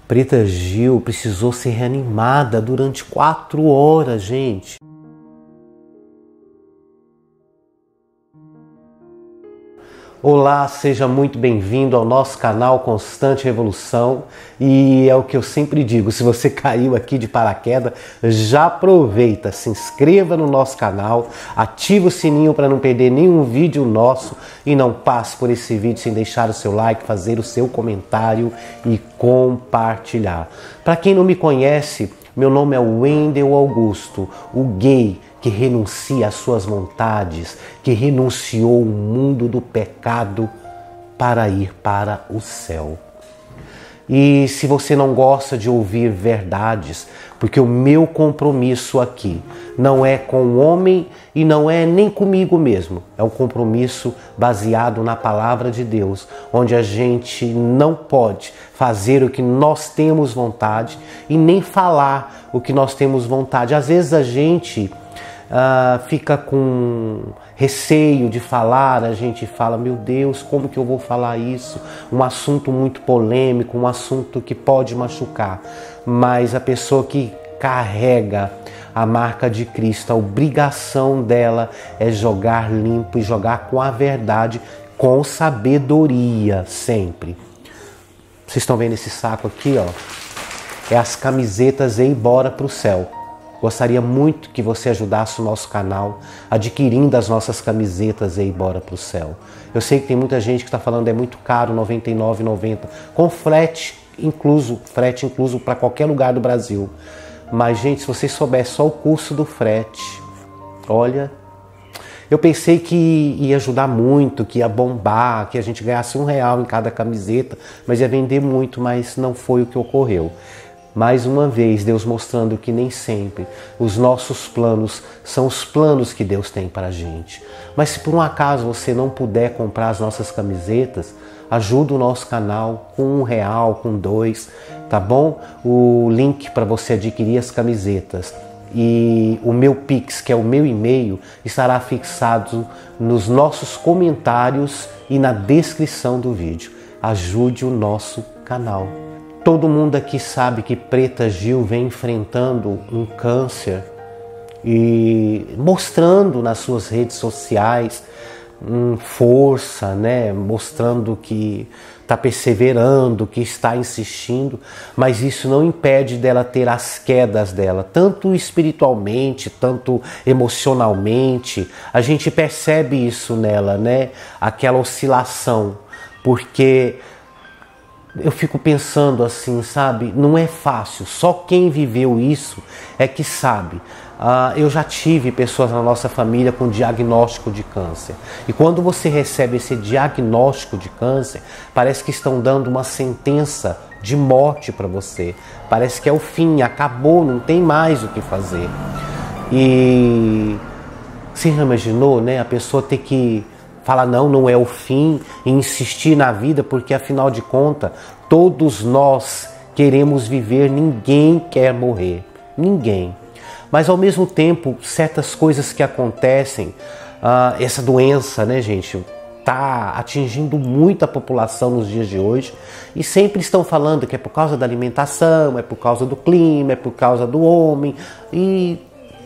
Preta Gil precisou ser reanimada durante 4 horas, gente. Olá, seja muito bem-vindo ao nosso canal Constante Revolução. E é o que eu sempre digo, se você caiu aqui de paraquedas, já aproveita, se inscreva no nosso canal, ativa o sininho para não perder nenhum vídeo nosso e não passe por esse vídeo sem deixar o seu like, fazer o seu comentário e compartilhar. Para quem não me conhece, meu nome é Wendel Augusto, o gay que renuncia às suas vontades, que renunciou ao mundo do pecado para ir para o céu. E se você não gosta de ouvir verdades, porque o meu compromisso aqui não é com o homem e não é nem comigo mesmo, é um compromisso baseado na palavra de Deus, onde a gente não pode fazer o que nós temos vontade e nem falar o que nós temos vontade. Às vezes a gente fica com receio de falar, a gente fala, meu Deus, como que eu vou falar isso? Um assunto muito polêmico, um assunto que pode machucar. Mas a pessoa que carrega a marca de Cristo, a obrigação dela é jogar limpo e jogar com a verdade, com sabedoria sempre. Vocês estão vendo esse saco aqui, ó? É as camisetas E Bora Pro Céu. Gostaria muito que você ajudasse o nosso canal adquirindo as nossas camisetas e bora pro céu. Eu sei que tem muita gente que está falando é muito caro, R$ 99,90, com frete incluso para qualquer lugar do Brasil. Mas, gente, se você soubesse só o custo do frete, olha, eu pensei que ia ajudar muito, que ia bombar, que a gente ganhasse R$1 em cada camiseta, mas ia vender muito, mas não foi o que ocorreu. Mais uma vez, Deus mostrando que nem sempre os nossos planos são os planos que Deus tem para a gente. Mas se por um acaso você não puder comprar as nossas camisetas, ajuda o nosso canal com R$1, com R$2, tá bom? O link para você adquirir as camisetas e o meu Pix, que é o meu e-mail, estará fixado nos nossos comentários e na descrição do vídeo. Ajude o nosso canal. Todo mundo aqui sabe que Preta Gil vem enfrentando um câncer e mostrando nas suas redes sociais força, né? Mostrando que está perseverando, que está insistindo, mas isso não impede dela ter as quedas dela, tanto espiritualmente, tanto emocionalmente. A gente percebe isso nela, né? Aquela oscilação, porque eu fico pensando assim, sabe? Não é fácil, só quem viveu isso é que sabe. Eu já tive pessoas na nossa família com diagnóstico de câncer. E quando você recebe esse diagnóstico de câncer, parece que estão dando uma sentença de morte para você. Parece que é o fim, acabou, não tem mais o que fazer. E você já imaginou, né? A pessoa ter que falar não é o fim e insistir na vida, porque afinal de contas, todos nós queremos viver, ninguém quer morrer, ninguém. Mas ao mesmo tempo, certas coisas que acontecem, essa doença, né, gente, está atingindo muita população nos dias de hoje e sempre estão falando que é por causa da alimentação, é por causa do clima, é por causa do homem e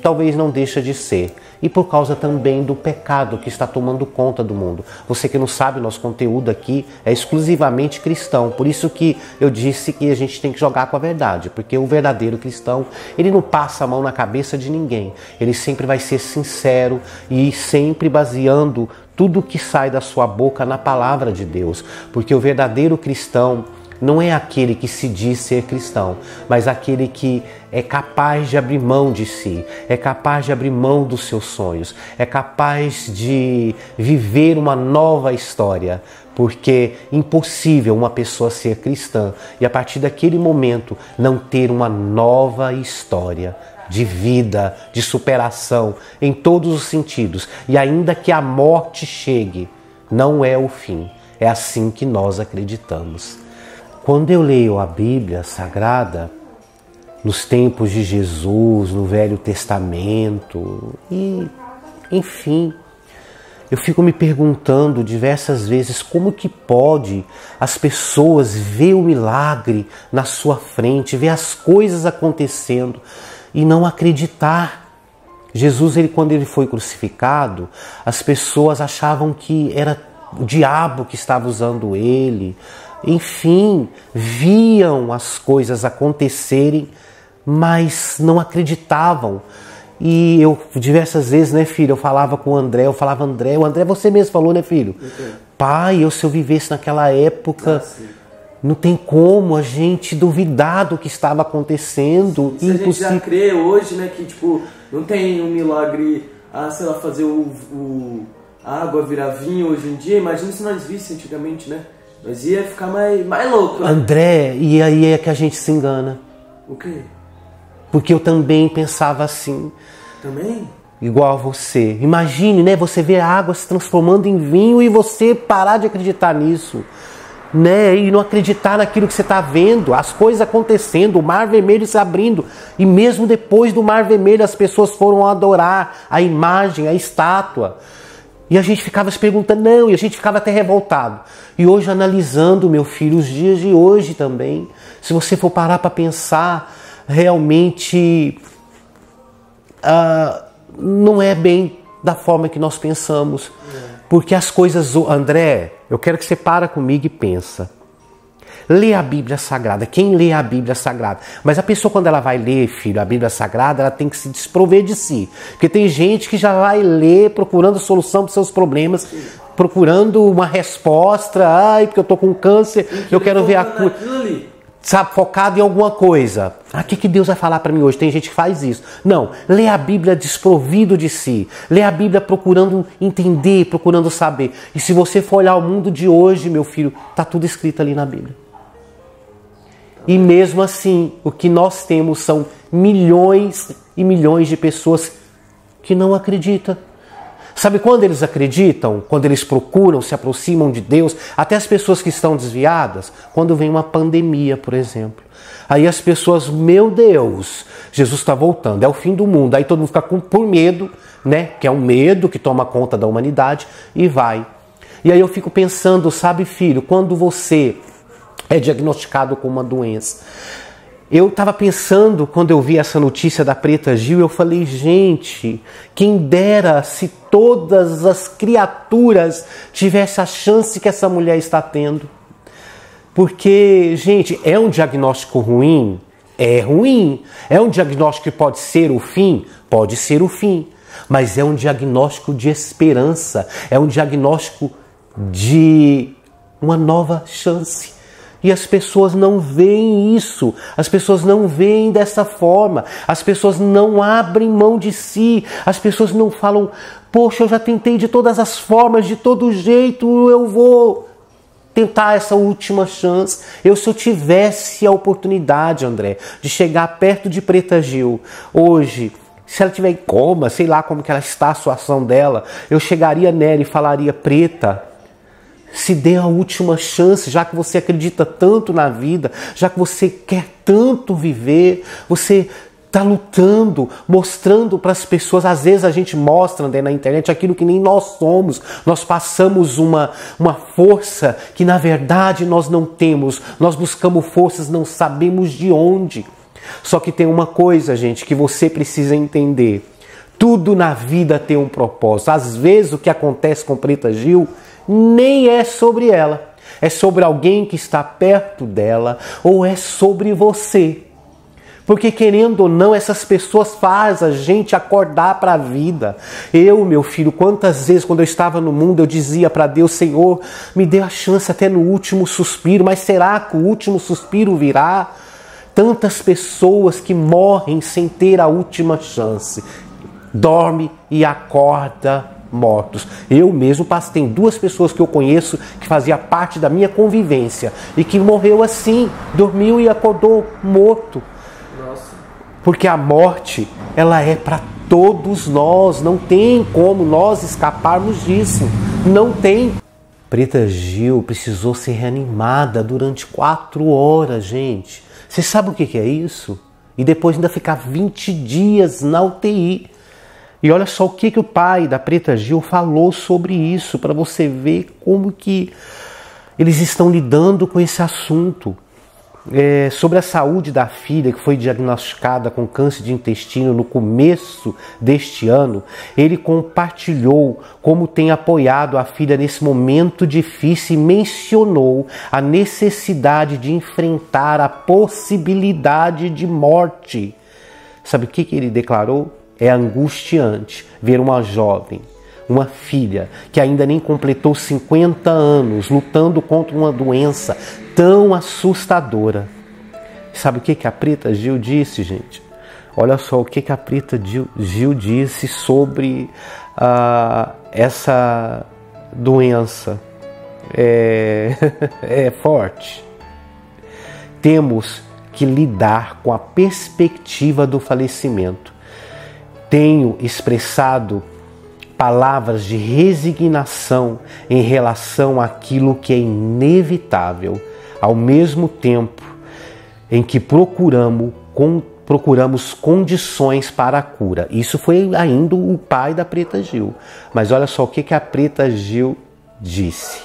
talvez não deixa de ser. E por causa também do pecado que está tomando conta do mundo. Você que não sabe, nosso conteúdo aqui é exclusivamente cristão. Por isso que eu disse que a gente tem que jogar com a verdade. Porque o verdadeiro cristão, ele não passa a mão na cabeça de ninguém. Ele sempre vai ser sincero e sempre baseando tudo que sai da sua boca na palavra de Deus. Porque o verdadeiro cristão não é aquele que se diz ser cristão, mas aquele que é capaz de abrir mão de si, é capaz de abrir mão dos seus sonhos, é capaz de viver uma nova história, porque é impossível uma pessoa ser cristã e a partir daquele momento não ter uma nova história de vida, de superação, em todos os sentidos. E ainda que a morte chegue, não é o fim, é assim que nós acreditamos. Quando eu leio a Bíblia Sagrada, nos tempos de Jesus, no Velho Testamento, e enfim, eu fico me perguntando diversas vezes como que pode as pessoas ver o milagre na sua frente, ver as coisas acontecendo e não acreditar. Jesus, quando ele foi crucificado, as pessoas achavam que era o diabo que estava usando ele. Enfim, viam as coisas acontecerem, mas não acreditavam. E eu, diversas vezes, né, filho, eu falava com o André, o André, você mesmo falou, né, filho? Pai, se eu vivesse naquela época, não tem como a gente duvidar do que estava acontecendo. Se a gente já crê hoje, né, que tipo, não tem um milagre, sei lá, fazer a água virar vinho hoje em dia, imagina se nós víssemos antigamente, né? Nós ia ficar mais louco, né? André, e aí é que a gente se engana. O quê? Porque eu também pensava assim. Também? Igual a você. Imagine, né? Você ver a água se transformando em vinho e você parar de acreditar nisso. Né? E não acreditar naquilo que você está vendo. As coisas acontecendo, o mar vermelho se abrindo. E mesmo depois do mar vermelho as pessoas foram adorar a imagem, a estátua. E a gente ficava se perguntando, não, e a gente ficava até revoltado. E hoje analisando, meu filho, os dias de hoje também, se você for parar para pensar, realmente não é bem da forma que nós pensamos. Porque as coisas... André, eu quero que você para comigo e pensa. Lê a Bíblia Sagrada. Quem lê a Bíblia Sagrada? Mas a pessoa, quando ela vai ler, filho, a Bíblia Sagrada, ela tem que se desprover de si. Porque tem gente que já vai ler procurando solução para os seus problemas, procurando uma resposta. Porque eu tô com câncer, eu quero ver a cura. Sabe, focado em alguma coisa. O que Deus vai falar para mim hoje? Tem gente que faz isso. Não, lê a Bíblia desprovido de si. Lê a Bíblia procurando entender, procurando saber. E se você for olhar o mundo de hoje, meu filho, tá tudo escrito ali na Bíblia. E mesmo assim, o que nós temos são milhões e milhões de pessoas que não acreditam. Sabe quando eles acreditam? Quando eles procuram, se aproximam de Deus, até as pessoas que estão desviadas, quando vem uma pandemia, por exemplo. Aí as pessoas, meu Deus, Jesus está voltando, é o fim do mundo. Aí todo mundo fica por medo, né? Que é um medo que toma conta da humanidade e vai. E aí eu fico pensando, sabe, filho, quando você é diagnosticado com uma doença. Eu estava pensando, quando eu vi essa notícia da Preta Gil, eu falei, gente, quem dera se todas as criaturas tivessem a chance que essa mulher está tendo. Porque, gente, é um diagnóstico ruim? É ruim. É um diagnóstico que pode ser o fim? Pode ser o fim. Mas é um diagnóstico de esperança. É um diagnóstico de uma nova chance. E as pessoas não veem isso, as pessoas não veem dessa forma, as pessoas não abrem mão de si, as pessoas não falam, poxa, eu já tentei de todas as formas, de todo jeito, eu vou tentar essa última chance. Se eu tivesse a oportunidade, André, de chegar perto de Preta Gil, hoje, se ela tiver em coma, sei lá como que ela está, a situação dela, eu chegaria nela e falaria, Preta, se dê a última chance, já que você acredita tanto na vida, já que você quer tanto viver, você está lutando, mostrando para as pessoas, às vezes a gente mostra, né, na internet aquilo que nem nós somos, nós passamos uma força que na verdade nós não temos, nós buscamos forças, não sabemos de onde. Só que tem uma coisa, gente, que você precisa entender, tudo na vida tem um propósito. Às vezes o que acontece com Preta Gil nem é sobre ela, é sobre alguém que está perto dela, ou é sobre você. Porque querendo ou não, essas pessoas fazem a gente acordar para a vida. Eu, meu filho, quantas vezes quando eu estava no mundo eu dizia para Deus, Senhor, me dê a chance até no último suspiro, mas será que o último suspiro virá? Tantas pessoas que morrem sem ter a última chance. Dorme e acorda mortos. Eu mesmo tem 2 pessoas que eu conheço que fazia parte da minha convivência e que morreu assim, dormiu e acordou morto. Nossa. Porque a morte, ela é para todos nós, não tem como nós escaparmos disso, não tem. Preta Gil precisou ser reanimada durante 4 horas, gente. Você sabe o que é isso? E depois ainda ficar 20 dias na UTI. E olha só o que o pai da Preta Gil falou sobre isso, para você ver como que eles estão lidando com esse assunto. Sobre a saúde da filha, que foi diagnosticada com câncer de intestino no começo deste ano, ele compartilhou como tem apoiado a filha nesse momento difícil e mencionou a necessidade de enfrentar a possibilidade de morte. Sabe o que ele declarou? É angustiante ver uma jovem, uma filha que ainda nem completou 50 anos, lutando contra uma doença tão assustadora. Sabe o que a Preta Gil disse, gente? Olha só o que a Preta Gil disse sobre essa doença. É forte. Temos que lidar com a perspectiva do falecimento. Tenho expressado palavras de resignação em relação àquilo que é inevitável, ao mesmo tempo em que procuramos condições para a cura. Isso foi ainda o pai da Preta Gil. Mas olha só o que a Preta Gil disse.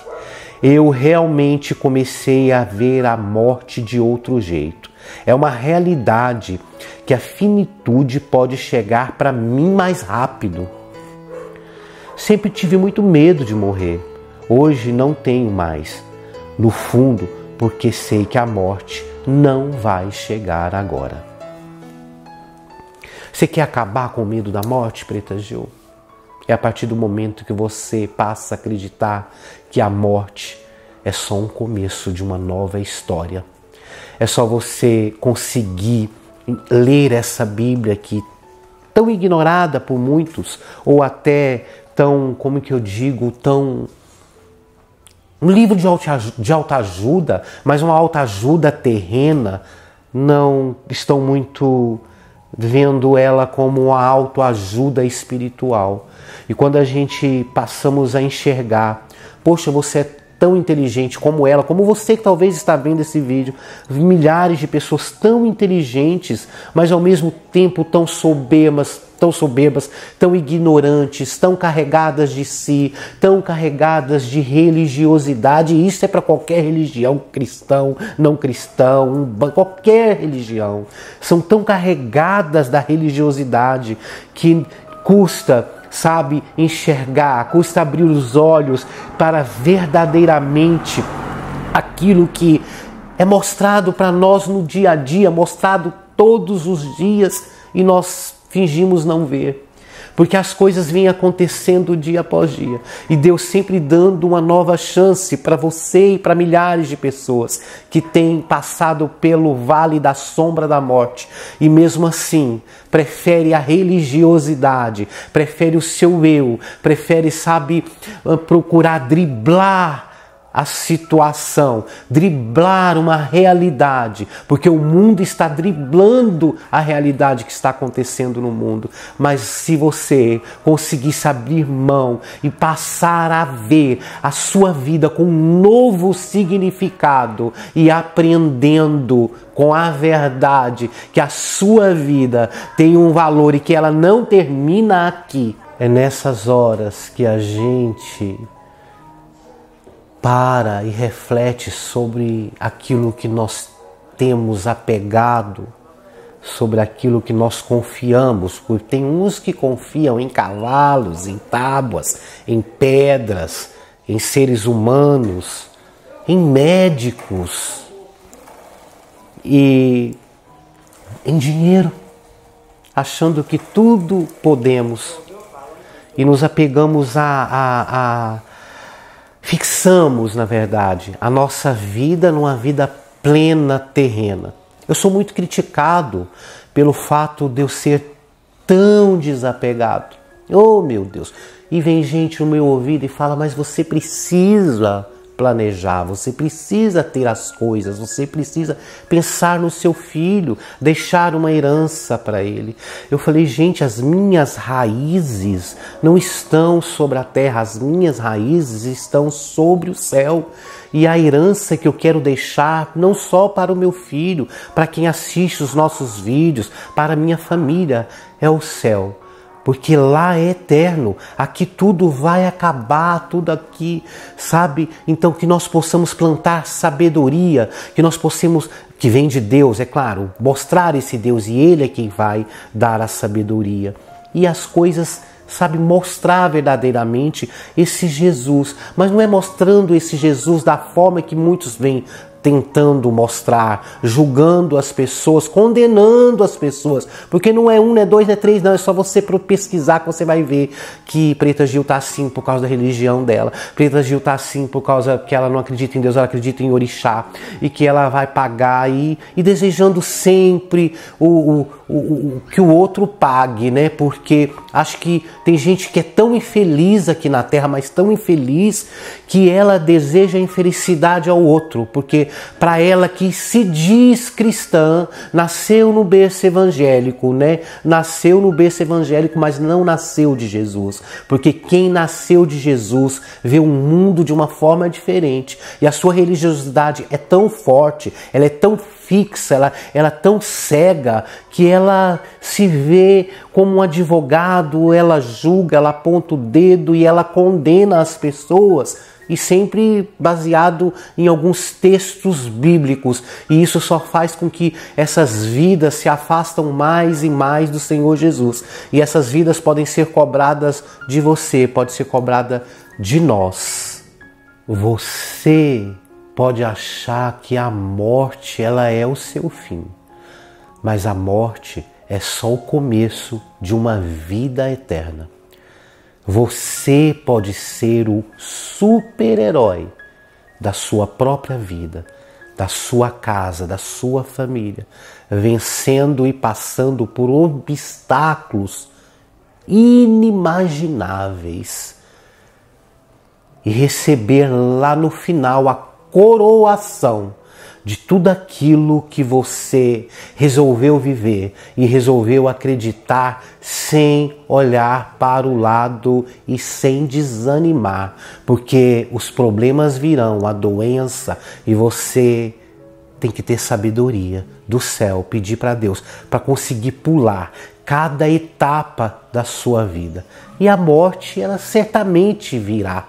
Eu realmente comecei a ver a morte de outro jeito. É uma realidade que a finitude pode chegar para mim mais rápido. Sempre tive muito medo de morrer. Hoje não tenho mais. No fundo, porque sei que a morte não vai chegar agora. Você quer acabar com o medo da morte, Preta Gil? É a partir do momento que você passa a acreditar que a morte é só um começo de uma nova história. É só você conseguir ler essa Bíblia aqui, tão ignorada por muitos, ou até tão, como que eu digo, tão... um livro de autoajuda, mas uma autoajuda terrena, não estão muito vendo ela como uma autoajuda espiritual. E quando a gente passamos a enxergar, poxa, você é tão inteligente como ela, como você que talvez está vendo esse vídeo, milhares de pessoas tão inteligentes, mas ao mesmo tempo tão soberbas, tão ignorantes, tão carregadas de si, tão carregadas de religiosidade. E isso é para qualquer religião, cristão, não cristão, qualquer religião. São tão carregadas da religiosidade que custa, sabe, enxergar, custa abrir os olhos para verdadeiramente aquilo que é mostrado para nós no dia a dia, mostrado todos os dias, e nós fingimos não ver. Porque as coisas vêm acontecendo dia após dia. E Deus sempre dando uma nova chance para você e para milhares de pessoas que têm passado pelo vale da sombra da morte. E mesmo assim, prefere a religiosidade, prefere o seu eu, prefere, sabe, procurar driblar a situação, driblar uma realidade, porque o mundo está driblando a realidade que está acontecendo no mundo. Mas se você conseguisse abrir mão e passar a ver a sua vida com um novo significado e aprendendo com a verdade que a sua vida tem um valor e que ela não termina aqui, é nessas horas que a gente para e reflete sobre aquilo que nós temos apegado, sobre aquilo que nós confiamos. Porque tem uns que confiam em cavalos, em tábuas, em pedras, em seres humanos, em médicos e em dinheiro, achando que tudo podemos, e nos apegamos fixamos, na verdade, a nossa vida numa vida plena terrena. Eu sou muito criticado pelo fato de eu ser tão desapegado. Oh, meu Deus! E vem gente no meu ouvido e fala, mas você precisa planejar, você precisa ter as coisas, você precisa pensar no seu filho, deixar uma herança para ele. Eu falei, gente, as minhas raízes não estão sobre a terra, as minhas raízes estão sobre o céu. E a herança que eu quero deixar não só para o meu filho, para quem assiste os nossos vídeos, para a minha família, é o céu. Porque lá é eterno, aqui tudo vai acabar, tudo aqui, sabe? Então que nós possamos plantar sabedoria, que nós possamos, que vem de Deus, é claro, mostrar esse Deus e Ele é quem vai dar a sabedoria. E as coisas, sabe, mostrar verdadeiramente esse Jesus, mas não é mostrando esse Jesus da forma que muitos vêm tentando mostrar, julgando as pessoas, condenando as pessoas, porque não é um, não é dois, não é três, não, é só você pesquisar que você vai ver que Preta Gil tá assim por causa da religião dela, Preta Gil tá assim por causa que ela não acredita em Deus, ela acredita em orixá, e que ela vai pagar e desejando sempre que o outro pague, né? Porque acho que tem gente que é tão infeliz aqui na Terra, mas tão infeliz que ela deseja a infelicidade ao outro, porque para ela que se diz cristã, nasceu no berço evangélico, né? Nasceu no berço evangélico, mas não nasceu de Jesus, porque quem nasceu de Jesus vê o mundo de uma forma diferente, e a sua religiosidade é tão forte, ela é tão fixa, ela é tão cega que ela se vê como um advogado, ela julga, ela aponta o dedo e ela condena as pessoas, e sempre baseado em alguns textos bíblicos, e isso só faz com que essas vidas se afastam mais e mais do Senhor Jesus, e essas vidas podem ser cobradas de você, pode ser cobrada de nós. Você pode achar que a morte ela é o seu fim, mas a morte é só o começo de uma vida eterna. Você pode ser o super-herói da sua própria vida, da sua casa, da sua família, vencendo e passando por obstáculos inimagináveis e receber lá no final a coroação de tudo aquilo que você resolveu viver e resolveu acreditar sem olhar para o lado e sem desanimar, porque os problemas virão, a doença, e você tem que ter sabedoria do céu, pedir para Deus, para conseguir pular cada etapa da sua vida. E a morte, ela certamente virá.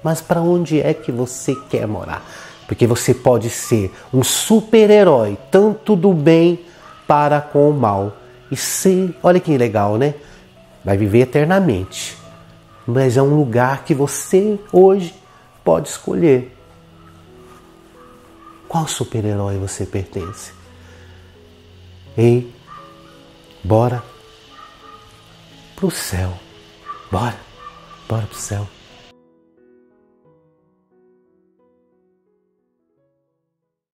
Mas para onde é que você quer morar? Porque você pode ser um super-herói, tanto do bem para com o mal. E ser, olha que legal, né? Vai viver eternamente. Mas é um lugar que você hoje pode escolher. Qual super-herói você pertence? Ei, bora pro céu. Bora pro céu.